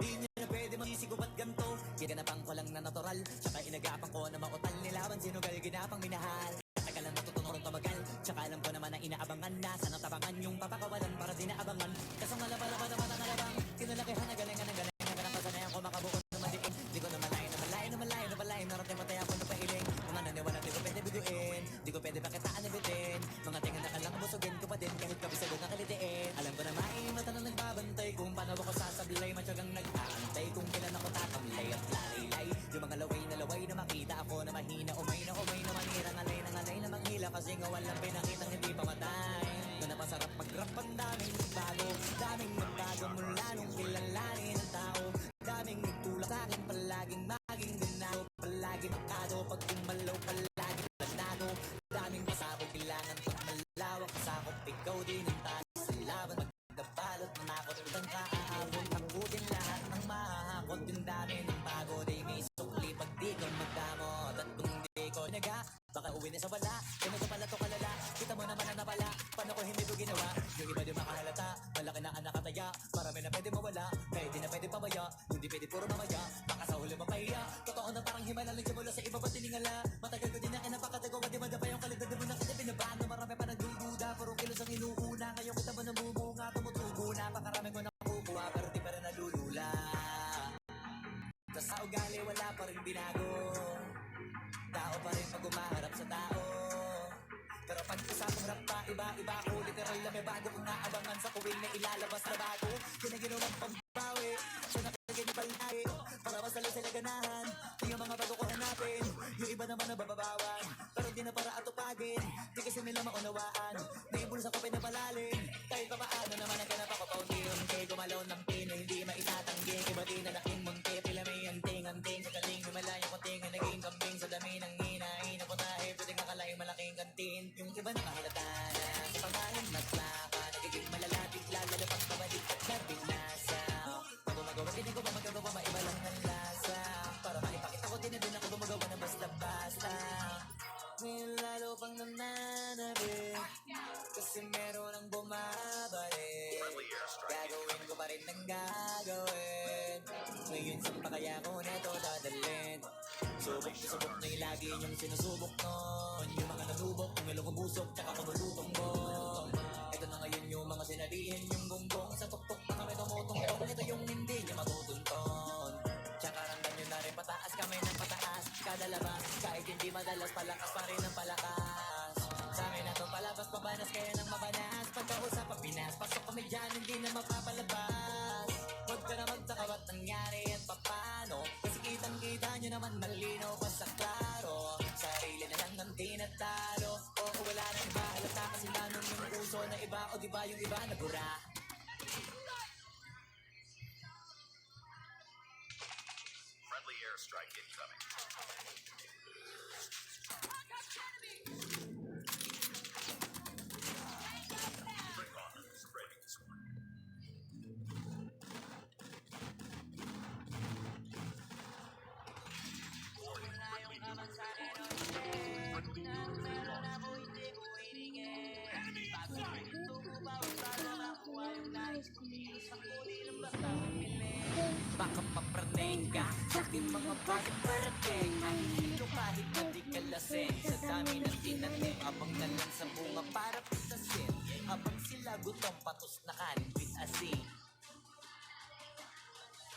Di nyo na pwede magsisigaw at ganto. Ginapang ko lang na natural, tsaka inagapang ko na mautal. Nilaban sinugal, ginapang minahal. Tagal lang natutunong tumagal, tsaka alam ko naman na inaabangan na. Sana tabangan yung papakawalan para di naabangan. Kasang malaba-laba naman ang alabang. Kinalakihan na galingan ng galingan. Ganang pasanayan ko makabuo na madiin. Di ko na malayo na malayo na malayo na malayo. Narating matay ako na pailing. Mga naniwala di ko pwede biguin. Di ko pwede pakitaan na bitin. Mga tingan na kalang busugin ko pa din. Kahit kabisagod na kalitiin. Alam ko na maimata na nagbabantay. Kung paano ako sasablay. Matyagang nag-aantay. Kung kailan ako tatamlay at lalay. Yung mga laway na makita ako na mahina. Umay na manirang alay na manghila. Kasi nga walang pinakitang hindi pamatay. Na napasarap mag-rap ang daming nagbago. Daming nagbago mula nung kilalanin ang tao. Daming nagtulak sa'kin palaging maging ganado. Palaging makado pag kumalaw palaging planado. Daming pasabog kailangan pag malawak pasakop. Ikaw din ang tayo sa laban. Magdabalot manakot ang kaaabot. Takutin lahat ng mahahakot. Yung dami ng bago. Di may sukli pag di ko magdamot. At kung di ko naga baka uwi na sa wala. Kung ito pala to kalala. Kita mo naman na napala. Paano ko hindi ko ginawa? Yung iba di makahalata. Malaki na anak kataya. Marami na pwede mawala. Pwede na pwede pamaya. Hindi pwede puro mamaya. Baka sa huli mapahiya. Totoo na parang himala lang siya mula sa iba ba tiningala. Matagal ko din na kinapakatagawa. Di madapa yung kalidad mo na kita binabano. Marami pa nagdududa. Puro kilos ang inuuna. Ngayon kita mo nabumunga. Tumutubo na. Pakarami ko nakukuha. Pero di pa rin nalulula. Sa ugali wala pa rin binago. Tao pa rin pag umaharap sa tao. Pero pag usapang rap pa, iba-iba ako. Literal na may bago kong naabangan sa kuwing na ilalabas na bago. Ginaginawang pambawi, siya nakalagay ni palagi. Para masalo sila ganahan, yung mga bago ko hanapin. Yung iba naman na bababawan, pero di na para atupagin. Di kasi nila maunawaan, naibulsa ko pinapalalim. Kahit pa paano naman naghanap ako paunti-unti. Gumalaw ng pino, hindi maitatanggi. Iba di na laking munti, pila may anting-anting. Sa galing lumalayang kunting, naging kambing sa dami ng hinahin. Ako tayo, pwedeng akalaing malaking kantin. Yung iba nakahalata na sa pangalan maglaka. Nagiging malalapit, lalo pag kabalik at nabinasa. Pag gumagawa, din ako ba magagawa, maiba lang ng lasa. Para maipakita ko, din na din ako gumagawa na basta-basta. Ngayon lalo pang nananabik, kasi meron ang bumabalik. Gagawin ko pa rin ng gagawin. Ngayon saan pa kaya ko neto dadalhin? Subok na yung lagi niyong sinusubok nun. Yung mga nanubok, kung ilong ubusok, tsaka kumulutong bong. Ito na ngayon yung mga sinalihin, yung gonggong. Sa tuktok na kami tumutungtong. Ito yung hindi niya matutunton. Tsaka ramdam nyo na rin pataas kami ng pataas. Kada labas, kahit hindi madalas, palakas pa rin ang palakas. Sa amin na to palabas, pabanas kaya ng mabanas. Pagkausap ang Pinas, pasok kami dyan, hindi na mapapalabas. Huwag ka na magtaka ba't nangyari at papano. Kasi kitang-kita nyo naman malinaw pa sa klaro. Sarili na lang ng tinatalo. O wala na iba, halata kasi lanong yung puso na iba. O diba yung iba nabura. Friendly airstrike incoming. Bring on spreading sword. Baka papraning ka sa aking mga bagay parating. Ang hilo kahit na di ka lasing. Sa dami ng tinanim, abang na lang sa bunga para pitasin. Habang sila gutom patos na kanin with asin.